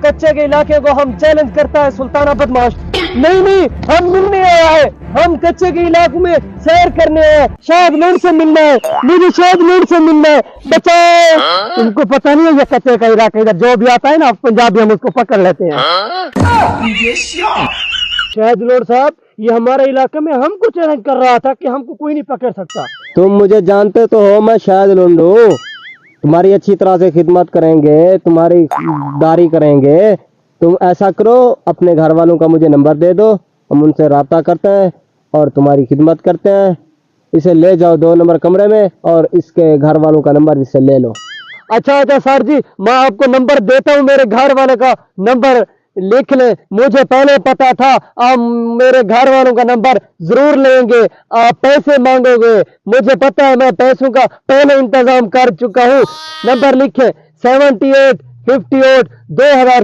कच्चे के इलाके को हम चैलेंज करता है सुल्ताना बदमाश। नहीं नहीं, हम मिलने आया है, हम कच्चे के इलाकों में सैर करने आए हैं, शायद लोड से मिलना है, मुझे शायद लोड से मिलना है, बचाओ। तुमको पता नहीं है ये कच्चे का इलाका, इधर जो भी आता है ना पंजाबी हम उसको पकड़ लेते हैं। शायद लोड साहब, ये हमारे इलाके में हमको चैलेंज कर रहा था कि हमको कोई नहीं पकड़ सकता। तुम मुझे जानते तो हो, मैं शायद लुंडू, तुम्हारी अच्छी तरह से खिदमत करेंगे, तुम्हारी दारी करेंगे। तुम ऐसा करो, अपने घर वालों का मुझे नंबर दे दो, हम उनसे राब्ता करते हैं और तुम्हारी खिदमत करते हैं। इसे ले जाओ 2 नंबर कमरे में और इसके घर वालों का नंबर इससे ले लो। अच्छा अच्छा सर जी, मैं आपको नंबर देता हूँ, मेरे घर वाले का नंबर लिख ले। मुझे पहले पता था आप मेरे घर वालों का नंबर जरूर लेंगे, आप पैसे मांगोगे, मुझे पता है, मैं पैसों का पहले इंतजाम कर चुका हूँ। नंबर लिखे 7858 2000।